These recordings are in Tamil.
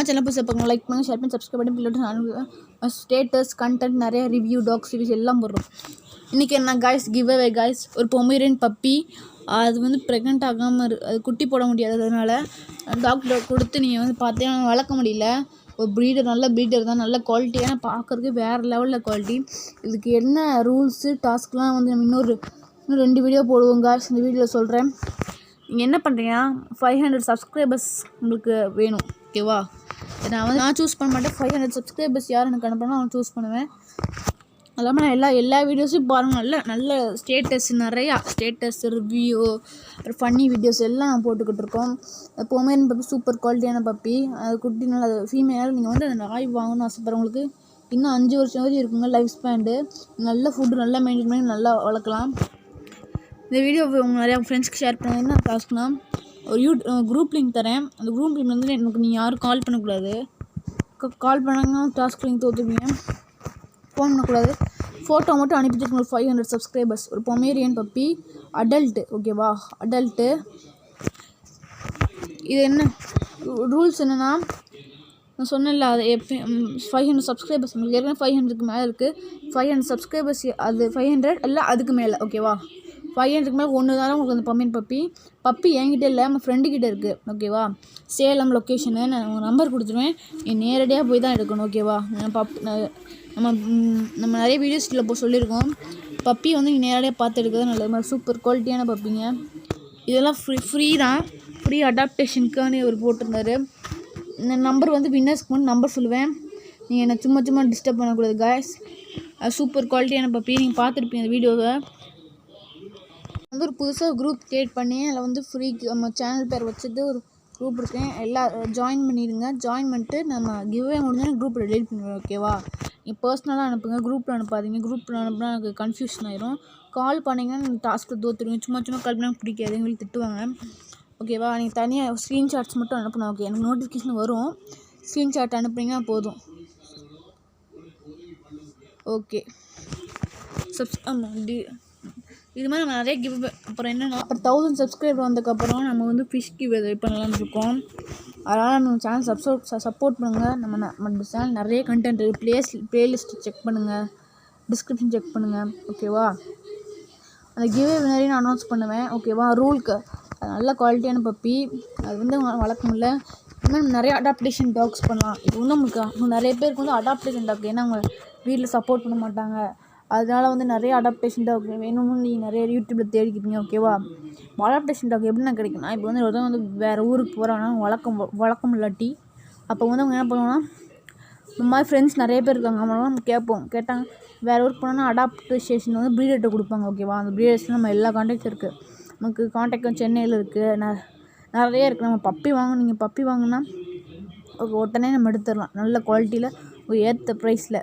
நம்ம சேனல் புதுசாக பார்க்கணும், லைக் பண்ணுங்கள், ஷேர் பண்ணி சப்ஸ்கிரைப் பண்ணி பிள்ளைட்டு ஸ்டேட்டஸ் கண்டென்ட் நிறைய ரிவ்யூ டாக் சீரிஸ் எல்லாம் போடுறோம். இன்றைக்கி என்ன காய்ஸ் கிவ் அவே காய்ஸ், ஒரு பொமேரியன் பப்பி. அது வந்து ப்ரெக்னென்ட் ஆகாமல் அது குட்டி போட முடியாததுனால டாக்டர் கொடுத்து நீங்கள் வந்து பார்த்தீங்கன்னா வளர்க்க முடியல. ஒரு ப்ரீடர், நல்ல ப்ரீடர் தான், நல்ல குவாலிட்டியான, பார்க்குறதுக்கு வேறு லெவலில் குவாலிட்டி. இதுக்கு என்ன ரூல்ஸு டாஸ்க்லாம் வந்து நம்ம இன்னும் 2 வீடியோ போடுவோம் காய்ஸ். இந்த வீடியோவில் சொல்கிறேன். நீங்கள் என்ன பண்ணுறீங்கன்னா 500 சப்ஸ்கிரைபர்ஸ் உங்களுக்கு வேணும், ஓகேவா? நான் சூஸ் பண்ண மாட்டேன். 500 சப்ஸ்கிரைபர்ஸ் யார் எனக்கு அனுப்புனா அவன் சூஸ் பண்ணுவேன். அது இல்லாமல் நான் எல்லா வீடியோஸும் பாருங்கள். நல்ல ஸ்டேட்டஸ், நிறையா ஸ்டேட்டஸ், ரிவ்யூ, ஃபன்னி வீடியோஸ் எல்லாம் நான் போட்டுக்கிட்டு இருக்கோம். பொமேரியன் பப்பி சூப்பர் குவாலிட்டியான பப்பி. அது குட்டி நல்லா, அது ஃபீமேல். நீங்கள் வந்து அந்த நாய் வாங்கணும்னு ஆசைப்படுறவங்களுக்கு இன்னும் 5 வருஷம் வரையும் இருக்குங்க லைஃப் ஸ்பேண்டு. நல்ல ஃபுட்டு நல்லா மெயின்டைன் பண்ணி நல்லா வளர்க்கலாம். இந்த வீடியோ உங்கள் நிறையா ஃப்ரெண்ட்ஸ்க்கு ஷேர் பண்ணுங்கள். என்ன டாஸ்க்னா, ஒரு குரூப் லிங்க் தரேன். அந்த குரூப் லிங்க் வந்து எனக்கு நீங்கள் யாரும் கால் பண்ணக்கூடாது. கால் பண்ணாங்கன்னா டாஸ்க் லிங்க் தோற்றுப்பீங்க. ஃபோன் பண்ணக்கூடாது. ஃபோட்டோ மட்டும் அனுப்பிட்டு உங்களுக்கு 500 சப்ஸ்கிரைபர்ஸ். ஒரு பொமேரியன் பப்பி, அடல்ட்டு, ஓகேவா? அடல்ட்டு. இது என்ன ரூல்ஸ் என்னென்னா, நான் சொன்னேன்ல, அது 500 சப்ஸ்கிரைபர்ஸ். உங்களுக்கு ஏற்கனவே 500க்கு மேலே இருக்குது. 500 சப்ஸ்கிரைபர்ஸ், அது 500 இல்லை அதுக்கு மேலே, ஓகேவா? 500க்கு மேலே ஒன்று தான் உங்களுக்கு அந்த பொமேரியன் பப்பி என்கிட்ட இல்லை, நம்ம ஃப்ரெண்டுக்கிட்ட இருக்குது, ஓகேவா? சேலம் லொக்கேஷனு நான் உங்கள் நம்பர் கொடுத்துருவேன். நீ நேரடியாக போய் தான் எடுக்கணும், ஓகேவா? நம்ம நிறைய வீடியோஸில் சொல்லியிருக்கோம். பப்பி வந்து நீங்கள் நேரடியாக பார்த்து எடுக்கிறது நல்லது. சூப்பர் குவாலிட்டியான பப்பிங்க. இதெல்லாம் ஃப்ரீ தான். ஃப்ரீ அடாப்டேஷனுக்கான அவர் போட்டிருந்தாரு. இந்த நம்பர் வந்து வின்னர்ஸ்க்கு வந்து நம்பர் சொல்லுவேன். நீங்கள் என்னை சும்மா டிஸ்டர்ப் பண்ணக்கூடாது காய்ஸ். சூப்பர் குவாலிட்டியான பப்பி. நீங்கள் பார்த்துருப்பீங்க அந்த வீடியோவை. வந்து ஒரு புதுசாக குரூப் கிரியேட் பண்ணி அதில் வந்து ஃப்ரீ நம்ம சேனல் பேர் வச்சுட்டு ஒரு குரூப் இருக்கேன். ஜாயின் பண்ணிடுங்க. ஜாயின் பண்ணிட்டு நம்ம கிவ்வே முடிஞ்சோன்னா குரூப்பில் டெலிட் பண்ணுவேன், ஓகேவா? நீங்கள் பர்சனலாக அனுப்புங்க, குரூப்பில் அனுப்பாதீங்க. குரூப்பில் அனுப்புனா எனக்கு கன்ஃபியூஷன் ஆயிரும். கால் பண்ணிங்கன்னா நீங்கள் டாஸ்க்கில் தோற்றுருவீங்க. சும்மா கால் பண்ணால் பிடிக்காது, எங்களுக்கு திட்டுவாங்க, ஓகேவா? நீங்கள் தனியாக ஸ்க்ரீன்ஷாட்ஸ் மட்டும் அனுப்பணும், ஓகே? எனக்கு நோட்டிஃபிகேஷன் வரும். ஸ்க்ரீன்ஷாட் அனுப்புனீங்கன்னா போதும், ஓகே? இது மாதிரி நம்ம நிறைய கிவ். அப்புறம் என்னென்னா, அப்புறம் 1000 சப்ஸ்கிரைபர் வந்ததுக்கப்புறம் நம்ம வந்து ஃபிஷ் கிவ் பண்ணலாம்னு இருக்கோம். அதனால் நம்ம சேனல் சப்போர்ட் பண்ணுங்கள். நம்ம சேனல் நிறைய கண்டென்ட் இருக்குது. ப்ளேலிஸ்ட்டு செக் பண்ணுங்கள், டிஸ்கிரிப்ஷன் செக் பண்ணுங்கள், ஓகேவா? அந்த கிவ்வே நிறைய நான் அனௌன்ஸ் பண்ணுவேன், ஓகேவா? ரூலுக்கு அது நல்ல குவாலிட்டியான பப்பி. அது வந்து வளர்க்க முடியல. இன்னும் நிறைய அடாப்டேஷன் டாக்ஸ் பண்ணலாம். இது வந்து உங்களுக்கு நிறைய பேருக்கு வந்து அடாப்டேஷன் டாக், ஏன்னா அவங்க வீட்டில் சப்போர்ட் பண்ண மாட்டாங்க. அதனால் வந்து நிறைய அடாப்டேஷன் டாக் வேணும்னு நீங்கள் நிறைய யூடியூப்பில் தேடிக்கிட்டீங்க, ஓகேவா? அடாப்டேஷன் டாக் எப்படின்னா கிடைக்குன்னா, இப்போ வந்து ஒருத்தவங்க வந்து வேறு ஊருக்கு போகிறாங்கன்னா வழக்கம் இல்லாட்டி, அப்போ வந்து அவங்க என்ன பண்ணுவாங்கன்னா, இந்த மாதிரி ஃப்ரெண்ட்ஸ் நிறைய பேர் இருக்காங்க, அவங்களாம் நம்ம கேட்டாங்க வேறு ஊருக்கு போனோன்னா அடாப்டேஷன் வந்து ப்ரீடர்கிட்ட கொடுப்பாங்க, ஓகேவா? அந்த ப்ரீடர்ஸில் நம்ம எல்லா கான்டாக்ட்ஸ் இருக்குது. நமக்கு கான்டாக்ட் சென்னையில் இருக்குது, நிறைய இருக்குது. நம்ம நீங்கள் பப்பி வாங்கினா உடனே நம்ம எடுத்துடலாம், நல்ல குவாலிட்டியில், ஒரு ஏற்ற ப்ரைஸில்.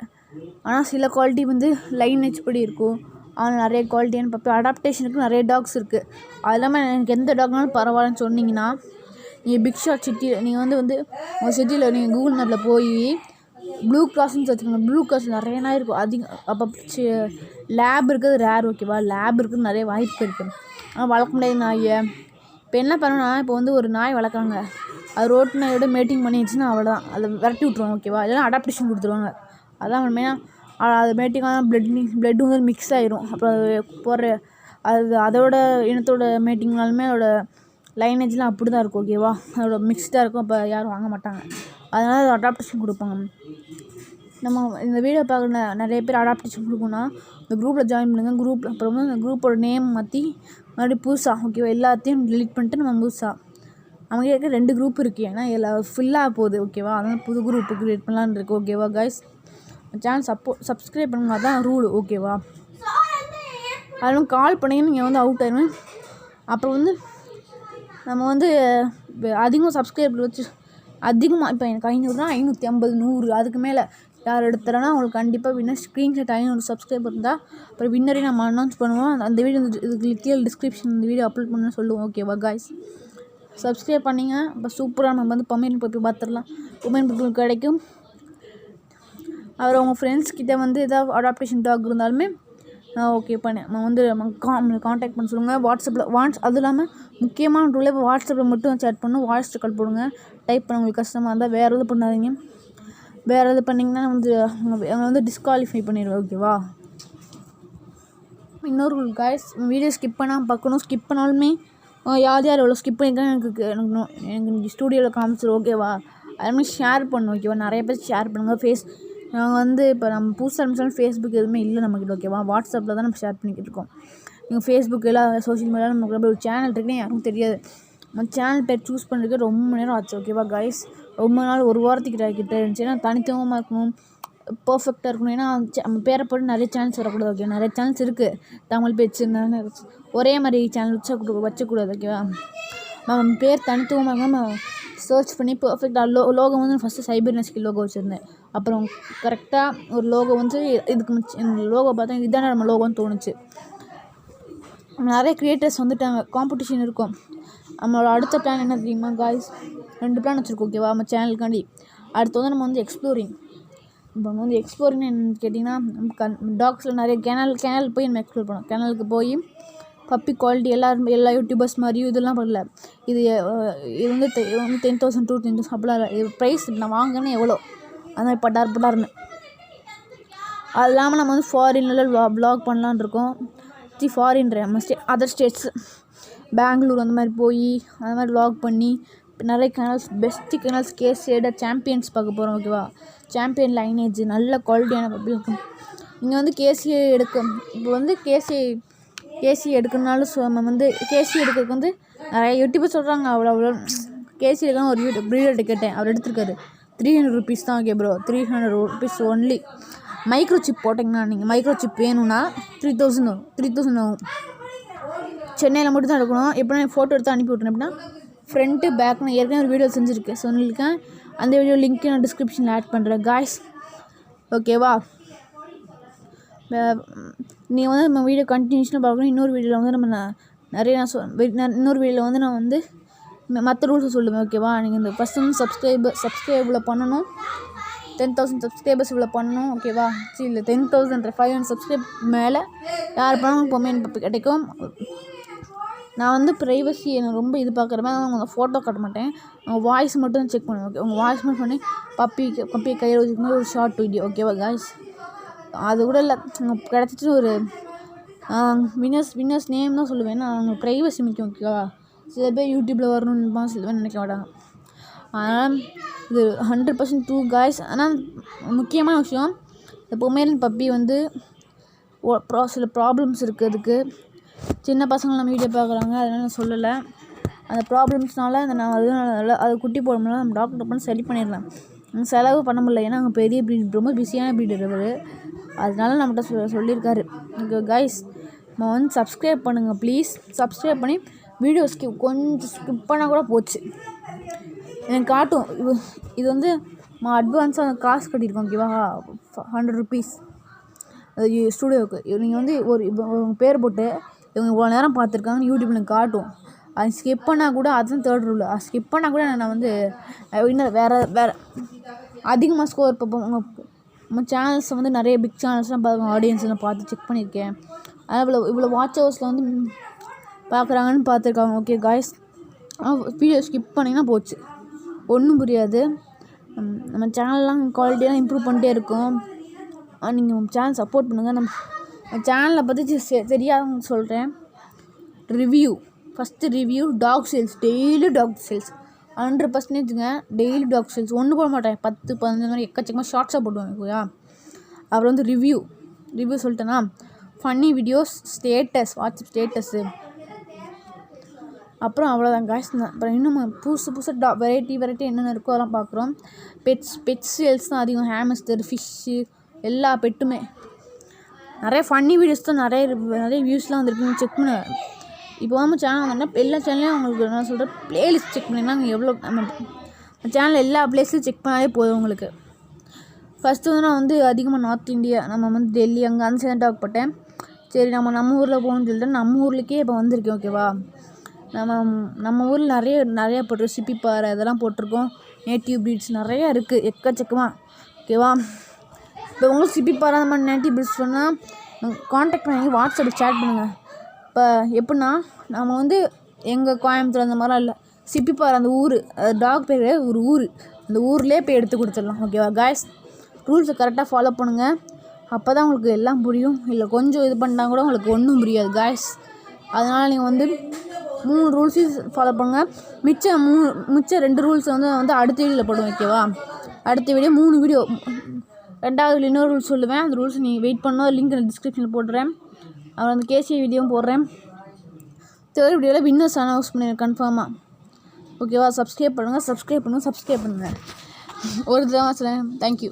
ஆனால் சில குவாலிட்டி வந்து லைனேஜ் படி இருக்கும். ஆனால் நிறைய குவாலிட்டியான பப்பி அடாப்டேஷனுக்கு நிறைய டாக்ஸ் இருக்குது. அது இல்லாமல் எனக்கு எந்த டாக்னாலும் பரவாயில்லன்னு சொன்னிங்கன்னா, நீங்கள் பிக் ஷாட் சிட்டியில் நீங்கள் வந்து உங்கள் சிட்டியில் நீங்கள் கூகுள் மேப்பில் போய் ப்ளூ கிராஸ்ன்னு வச்சுக்கோங்க. ப்ளூ கிராஸ் நிறைய நாய் இருக்கும். அப்போ லேப் இருக்குது ரேர், ஓகேவா? லேப் இருக்குது நிறைய வாய்ப்பு இருக்குது. ஆனால் வளர்க்க முடியாத நாயை இப்போ என்ன பண்ணணும்னா, இப்போ வந்து ஒரு நாய் வளர்க்குறாங்க, அது ரோட்டு நாயோட மேட்டிங் பண்ணிடுச்சுன்னா அவ்வளோதான், அதை விரட்டி விட்ருவாங்க, ஓகேவா? இல்லைனா அடாப்டேஷன் கொடுத்துருவாங்க. அதான் மெயினாக அது மேட்டிங்கான பிளட் வந்து மிக்ஸ் ஆகிரும். அப்புறம் அது அதோட இனத்தோட மேட்டிங்னாலுமே அதோட லைனேஜ்லாம் அப்படி தான் இருக்கும், ஓகேவா? அதோட மிக்ஸ்டாக இருக்கும். அப்போ யாரும் வாங்க மாட்டாங்க. அதனால் அது அடாப்டேஷன் கொடுப்பாங்க. நம்ம இந்த வீடியோ பார்க்குற நிறைய பேர் அடாப்டேஷன் கொடுக்கணும்னா இந்த குரூப்பில் ஜாயின் பண்ணுங்கள். குரூப்பில் அப்புறம் வந்து அந்த குரூப்போட நேம் மாற்றி மறுபடியும் புதுசாக, ஓகேவா? எல்லாத்தையும் டெலிட் பண்ணிட்டு நம்ம புதுசாக அவங்க இருக்க 2 குரூப் இருக்குது. ஏன்னா எல்லாம் ஃபில்லாக போகுது, ஓகேவா? அதனால் புது குரூப்பு க்ரியேட் பண்ணலான்னு இருக்குது, ஓகேவா கைஸ்? சேனல் சப்ஸ்கிரைப் பண்ணுங்க, அதான் ரூல், ஓகேவா? அதுவும் கால் பண்ணிங்கன்னா நீங்கள் வந்து அவுட் ஆயிடுவேன். அப்புறம் வந்து நம்ம வந்து அதிகமாக சப்ஸ்கிரைபர் வச்சு அதிகமாக, இப்போ எனக்கு 500 550 100 அதுக்கு மேலே யார் எடுத்துறேன்னா அவங்களுக்கு கண்டிப்பாக வின்னர். ஸ்க்ரீன்ஷாட் 500 சப்ஸ்கிரைபர் இருந்தால் அப்புறம் வின்னரையும் நம்ம அனௌன்ஸ் பண்ணுவோம். அந்த வீடியோ இதுக்கு கீழே டிஸ்கிரிப்ஷன் இந்த வீடியோ அப்லோட் பண்ண சொல்லுவோம், ஓகேவா கைஸ்? சப்ஸ்கிரைப் பண்ணிங்க. இப்போ சூப்பராக நம்ம வந்து பொமேரியன் பப்பி பார்த்துடலாம். பொமேரியன் பப்பி கிடைக்கும். அவர் உங்கள் ஃப்ரெண்ட்ஸ் கிட்டே வந்து ஏதாவது அடாப்டேஷன் டாக் இருந்தாலுமே ஓகே பண்ணேன். நம்ம வந்து காண்டாக்ட் பண்ண சொல்லுங்கள் வாட்ஸ்அப்பில். அதுவும் இல்லாமல் முக்கியமான ரூலே இப்போ வாட்ஸ்அப்பில் மட்டும் சேட் பண்ணணும். வாய்ஸ் ரெக்கார்ட் போடுங்க. டைப் பண்ண உங்களுக்கு கஷ்டமாக இருந்தால் வேறு எதுவும் பண்ணாதீங்க. வேறு எது பண்ணிங்கன்னா வந்து அவங்க வந்து டிஸ்குவாலிஃபை பண்ணிடுவேன். ஓகேவா? இன்னொரு ரூல் காய்ஸ், வீடியோ ஸ்கிப் பண்ணால் பார்க்கணும். ஸ்கிப் பண்ணாலுமே யார் யார் எவ்வளோ ஸ்கிப் பண்ணியிருக்காங்க எனக்கு ஸ்டூடியோவில் காமிச்சிடும். ஓகேவா? அதுமாதிரி ஷேர் பண்ணணும். ஓகேவா? நிறைய பேர் ஷேர் பண்ணுங்கள். நாங்கள் வந்து இப்போ நம்ம புதுசாக ஆரம்பிச்சாலும் ஃபேஸ்புக் எதுவுமே இல்லை நம்மக்கிட்ட. ஓகேவா? வாட்ஸ்அப்பில் தான் நம்ம ஷேர் பண்ணிக்கிட்டு இருக்கோம். நீங்கள் ஃபேஸ்புக் எல்லாம் சோஷியல் மீடியாவில் நமக்கு ஒரு சேனல் இருக்குன்னு யாருக்கும் தெரியாது. நம்ம சேனல் பேர் சூஸ் பண்ணுறதுக்கு ரொம்ப நேரம் ஆச்சு. ஓகேவா கைஸ்? ரொம்ப நாள் ஒரு வாரத்துக்கிட்ட இருந்துச்சு. ஏன்னா தனித்துவமாக இருக்கணும், பர்ஃபெக்டாக இருக்கணும். ஏன்னா நம்ம பேரை போட்டு நிறைய சேனல்ஸ் வரக்கூடாது. ஓகே, நிறைய சேனல்ஸ் இருக்குது. தமிழ் பேச்சு ஒரே மாதிரி சேனல் வச்சக்கூடாது. ஓகேவா? நம்ம பேர் தனித்துவமாக இருந்தால் நம்ம சர்ச் பண்ணி பர்ஃபெக்டாக லோகோ வந்து ஃபஸ்ட்டு சைபர்நெஸ்க்கு லோகோ வச்சுருந்தேன். அப்புறம் கரெக்டாக ஒரு லோகோ வந்து இதுக்கு லோகோ பார்த்தா இதுதானே நம்ம லோகோன்னு தோணுச்சு. நிறைய க்ரியேட்டர்ஸ் வந்துட்டாங்க, காம்படிஷன் இருக்கும். நம்மளோட அடுத்த பிளான் என்ன தெரியுமா காய்ஸ்? 2 பிளான் வச்சுருக்கோம். ஓகேவா? நம்ம சேனலுக்காண்டி. அடுத்து வந்து நம்ம வந்து எக்ஸ்ப்ளோரிங். இப்போ நம்ம வந்து எக்ஸ்ப்ளோரிங் என்னன்னு கேட்டிங்கன்னா, டாக்ஸில் நிறைய கேனல் போய் நம்ம எக்ஸ்ப்ளோர் பண்ணோம். கேனலுக்கு போய் பப்பி குவாலிட்டி எல்லா யூடியூபர்ஸ் மாதிரியும் இதெல்லாம் பண்ணல. இது வந்து 10,000 to 10,000 அப்படிலாம் இல்லை. இது ப்ரைஸ் நான் வாங்கினேன் எவ்வளோ அந்த மாதிரி பட்டார்னு. அது இல்லாமல் நம்ம வந்து ஃபாரின்ல வ்ளாக் பண்ணலான்னு இருக்கோம். ஃபாரின்ற நம்ம அதர் ஸ்டேட்ஸ், பெங்களூர் அந்த மாதிரி போய் அந்த மாதிரி வ்ளாக் பண்ணி நிறைய கேனல்ஸ், பெஸ்ட்டு கேனல்ஸ், கேசியோட சாம்பியன்ஸ் பார்க்க போகிறோம். ஓகேவா? சாம்பியன் லைனேஜ் நல்ல குவாலிட்டியான பப்பி இருக்கும். இங்கே வந்து கேசியை இப்போ வந்து கேசி எடுக்கணுனாலும் நம்ம வந்து கேசி எடுக்கிறதுக்கு வந்து நிறைய யூடியூபர் சொல்கிறாங்க. அவ்வளோ கேசி எடுக்கலாம். ஒரு ப்ரீடர்கிட்ட கேட்டேன், அவர் எடுத்துருக்காரு. 300 rupees தான். Okay bro, 300 rupees only. Micro chip போட்டிங்கன்னா, நீங்கள் மைக்ரோ சிப் வேணும்னா 3,000 ஆகும். சென்னையில் மட்டும் தான் எடுக்கணும். எப்படின்னா ஃபோட்டோ எடுத்து அனுப்பி விட்றேன். எப்படின்னா ஃப்ரண்ட்டு பேக் நான் ஏற்கனவே ஒரு வீடியோ சொல்லியிருக்கேன். அந்த வீடியோ லிங்க் நான் டிஸ்கிரிப்ஷனில் ஆட் பண்ணுறேன் காய்ஸ். ஓகேவா? நீங்கள் வந்து நம்ம வீடியோ கண்டினியூஷனாக பார்க்கணும். இன்னொரு வீடியோவில் வந்து நம்ம இன்னொரு வீடியோவில் வந்து நான் வந்து மற்ற ரூல்ஸை சொல்லுவேன். ஓகேவா? நீங்கள் இந்த ஃபஸ்ட் வந்து சப்ஸ்கிரைபில் பண்ணணும். 10,000 சப்ஸ்கிரைபர்ஸ் இவ்வளோ பண்ணணும். ஓகேவா? இல்லை 10,500 சப்ஸ்கிரைப் மேலே யார் பண்ணாலும் எப்போவுமே எனக்கு கிடைக்கும். நான் வந்து ப்ரைவசி எனக்கு ரொம்ப இது பார்க்குற மாதிரி உங்கள் ஃபோட்டோ காட்ட மாட்டேன். உங்கள் வாய்ஸ் மட்டும் செக் பண்ணுவேன். ஓகே, உங்கள் வாய்ஸ் மட்டும் பண்ணி பப்பியை கையில் வச்சுக்கும் போது ஒரு ஷார்ட் வீடியோ. ஓகேவா காய்ஸ்? அது கூட இல்லை, கிடச்சிட்டு ஒரு வின்னர்ஸ் நேம் தான் சொல்லுவேன். ஏன்னா அவங்க ப்ரைவசி முக்கியம். ஓகேவா? சில பேர் யூடியூப்பில் வரணும்னு சில பேர் நினைக்க மாட்டாங்க. அதனால் இது 100% ட்ரூ காய்ஸ். ஆனால் முக்கியமான விஷயம், இந்த பொமேரியன் பப்பி வந்து சில ப்ராப்ளம்ஸ் இருக்குது. அதுக்கு சின்ன பசங்க நம்ம வீடியோ பார்க்குறாங்க, அதனால் நான் சொல்லலை. அந்த ப்ராப்ளம்ஸ்னால அது குட்டி போடும்போது நம்ம டாக்டர் பண்ணி சரி பண்ணிடலாம். செலவு பண்ண முடியல. ஏன்னா அவங்க பெரிய ப்ரீட், ரொம்ப பிஸியான ப்ரீடர் அவர். அதனால நம்மகிட்ட சொல்லியிருக்காரு. ஓகே கைஸ், நம்ம வந்து சப்ஸ்கிரைப் பண்ணுங்கள் ப்ளீஸ். சப்ஸ்கிரைப் பண்ணி வீடியோ கொஞ்சம் ஸ்கிப் பண்ணால் கூட போச்சு எனக்கு காட்டும். இது வந்து அட்வான்ஸாக காசு கட்டியிருக்கோம். ஓகேவா? 100 rupees அது ஸ்டூடியோவுக்கு. நீங்கள் வந்து உங்கள் பேர் போட்டு இவங்க இவ்வளோ நேரம் பார்த்துருக்காங்கன்னு யூடியூப் எனக்கு காட்டும். அது ஸ்கிப் பண்ணால் கூட, அதுதான் 3rd ரூல். அது ஸ்கிப் பண்ணால் கூட நான் வந்து இன்னும் வேறு அதிகமாக ஸ்கோர் பார்ப்போம். நம்ம சேனல்ஸை வந்து நிறைய பிக் சேனல்ஸ்லாம் பார்க்க ஆடியன்ஸ்லாம் பார்த்து செக் பண்ணியிருக்கேன். அதனால் இவ்வளோ வாட்ச் ஹவர்ஸில் வந்து பார்க்குறாங்கன்னு பார்த்துருக்காங்க. ஓகே காய்ஸ், வீடியோ ஸ்கிப் பண்ணிங்கன்னா போச்சு, ஒன்றும் புரியாது. நம்ம சேனல்லாம் குவாலிட்டியாக இம்ப்ரூவ் பண்ணிட்டே இருக்கோம். நீங்கள் நம்ம சேனல் சப்போர்ட் பண்ணுங்கள். நம்ம சேனலை பற்றி தெரியாதவங்க சொல்கிறேன். First review dog sales, daily dog sales 100%ங்க. டெய்லி டாக் சேல்ஸ் ஒன்று போட மாட்டேன், 10-15 மாதிரி எக்கச்சக்கமாக ஷார்ட்ஸாக போடுவேன். ஓகேயா? அப்புறம் வந்து ரிவ்யூ சொல்லிட்டேன்னா, funny videos, status, WhatsApp status, அப்புறம் அவ்வளோதான் காய்ஸ். அப்புறம் இன்னும் புதுசாக வெரைட்டி என்னென்ன இருக்கோ அதெல்லாம் பார்க்குறோம். பெட்ஸ் சேல்ஸ் தான் அதிகம். ஹேமஸ்டர், ஃபிஷ்ஷு, எல்லா பெட்டுமே. நிறைய ஃபன்னி வீடியோஸ் தான் நிறைய வியூஸ்லாம் வந்துருக்கு. செக் பண்ண இப்போ நம்ம சேனல் வந்தால் எல்லா சேனல்லையும் உங்களுக்கு நான் சொல்கிறேன், ப்ளேலிஸ்ட் செக் பண்ணிங்கன்னா நீங்கள் எவ்வளோ நம்ம சேனலில் எல்லா ப்ளேஸ்லையும் செக் பண்ணாலே போதும் உங்களுக்கு. ஃபஸ்ட்டு வந்து நான் வந்து அதிகமாக நார்த் இந்தியா, நம்ம வந்து டெல்லி அங்கே அந்த சைடு டாக் போட்டேன். சரி நம்ம ஊரில் போகணும்னு சொல்லிட்டு நம்ம ஊர்லேக்கே இப்போ வந்திருக்கேன். ஓகேவா? நம்ம ஊரில் நிறைய போட்டிருக்கோம். சிப்பிப்பாறை இதெல்லாம் போட்டிருக்கோம். நேட்டிவ் ப்ரீட்ஸ் நிறையா இருக்குது, எக்கச்சக்கமாக. ஓகேவா? இப்போ உங்களுக்கு சிப்பிப்பாறை அந்த மாதிரி நேட்டிவ் ப்ரீட்ஸ் சொன்னால் காண்டாக்ட் பண்ணி வாட்ஸ்அப்பில் சேட் பண்ணுங்கள். இப்போ எப்படின்னா நம்ம வந்து எங்கள் கோயம்புத்தூர் அந்த மாதிரிலாம் இல்லை, சிப்பிப்பாறை அந்த ஊர், டாக் பேர் ஒரு ஊர், அந்த ஊர்லேயே போய் எடுத்து கொடுத்துடலாம். ஓகேவா காய்ஸ்? ரூல்ஸை கரெக்டாக ஃபாலோ பண்ணுங்கள். அப்போ தான் உங்களுக்கு எல்லாம் புரியும். இல்லை கொஞ்சம் இது பண்ணால் கூட உங்களுக்கு ஒன்றும் புரியாது காய்ஸ். அதனால் நீங்கள் வந்து 3 ரூல்ஸையும் ஃபாலோ பண்ணுங்கள். மிச்சம் 2 ரூல்ஸை வந்து அடுத்த வீடியோவில் போடுவோம். ஓகேவா? அடுத்த வீடியோ 3 வீடியோ, 2வது இன்னொரு ரூல்ஸ் சொல்லுவேன். அந்த ரூல்ஸ் நீங்கள் வெயிட் பண்ணணும். லிங்க் நான் டிஸ்கிரிப்ஷனில் போடுறேன். அப்புறம் அந்த கேசிஐ வீடியோவும் போடுறேன். 3rd வீடியோவில் வின்னர்ஸ் அனௌன்ஸ் பண்ணிடுறேன் கன்ஃபார்மாக. ஓகேவா? சப்ஸ்கிரைப் பண்ணுங்கள். ஒரு தடவை சொல்லுங்கள். தேங்க்யூ.